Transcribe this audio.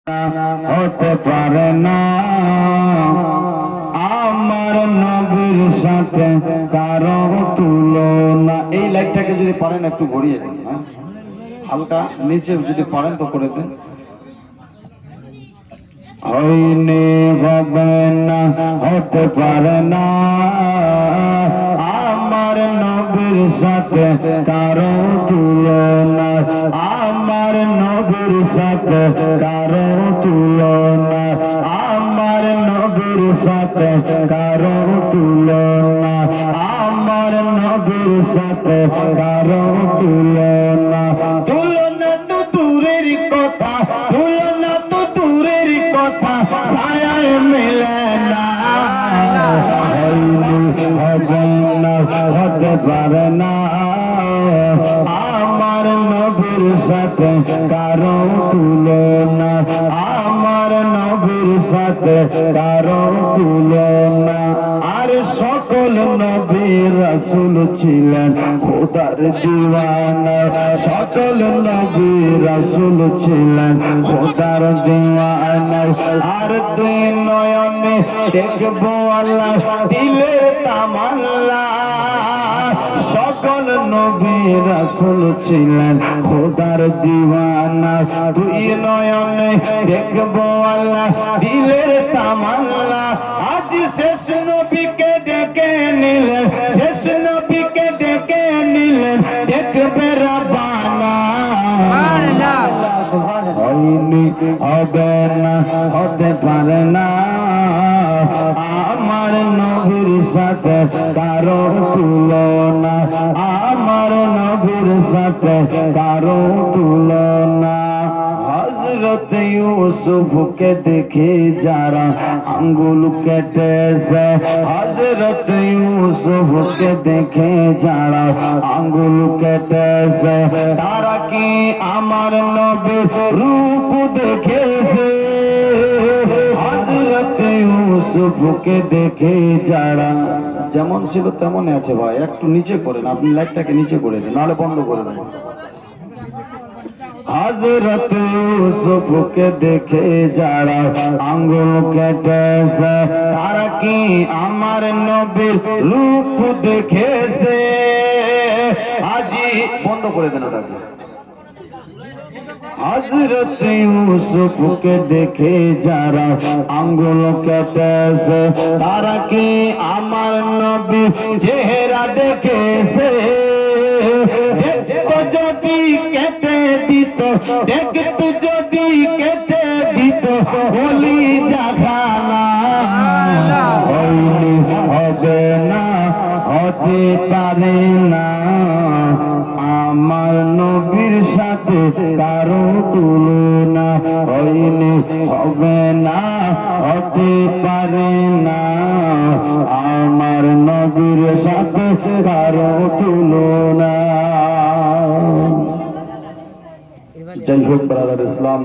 হতে পারে না আমার নবীর সাথে কারো তুলনা। এই লাইটটাকে যদি পারেন একটু ঘুরিয়ে দেন, হালকা নিচে যদি পারেন তো করে দেন। হইনি হবে না, হতে পারে না আমার নবীর সাথে কারো তুলনা, আমার নবীর সাথে কারো তুলনা, আমার নবীর সাথে কারো তুলনা, আমার নবীর সাথে কারো তুলনা। তুলনা তো দূরের কথা, তুলনা তো দূরের কথা, ছায়ায় মিলে না। হবে না, হতে পারে না আমার নবীর সাথে কারো তুলনা, আমার নবীর সাথে কারো তুলনা। আর সকল নবী রাসূল ছিলেন খোদার দিওয়ানা, সকল নবী রাসূল ছিলেন খোদার দিওয়ানা। আর দুই নয়নে দেখবো আল্লাহ, দিলের তামান্না। সকল নবী রাসূল ছিলেন খোদার দিওয়ানা, দুই নয়নে দেখবো আল্লাহ, দিলের তামান্না। আজ শেষ নবীকে ডেকে নিলেন, শেষ নবীকে ডেকে নিলেন, দেখবে রাব্বানা। হয়নি, হবে না, হতে পারে না আমার নবীর সাথে কারো তুলনা, আমার নবীর সাথে কারো তুলনা। হযরত ইউসুফকে দেখে যারা আঙ্গুল কেটেছে, হযরত ইউসুফকে দেখে যারা আঙ্গুল কেটেছে, তারা কি আমার নবীর রূপ দেখেছে? হযরত ইউসুফকে দেখে যারা যেমন ছিল তেমনই আছে। ভাই একটু নিচে করেন, আপনি লাইটটাকে নিচে করে দিন, নাহলে বন্ধ করে দেন। হযরত ইউসুফকে দেখে যারা আঙ্গুল কেটেছে, তারা কি আমার নবীর রূপ দেখেছে? আজি বন্ধ করে দেন ওটাকে। হযরত ইউসুফকে দেখে যারা আঙ্গুল কেটেছে, তারা কি আমার নবীর চেহারা দেখেছে? দেখতো যদি কেটে দিত, দেখতো যদি কেটে দিত বলি জাখানা। হয়নি, হবে না, হতে পারে না আমার নবীর সাথে কারো তুলনা। হয়নি, হবে না, হতে পারে না আমার নবীর সাথে কারো তুলনা। জয় হোক ব্রাদার ইসলাম।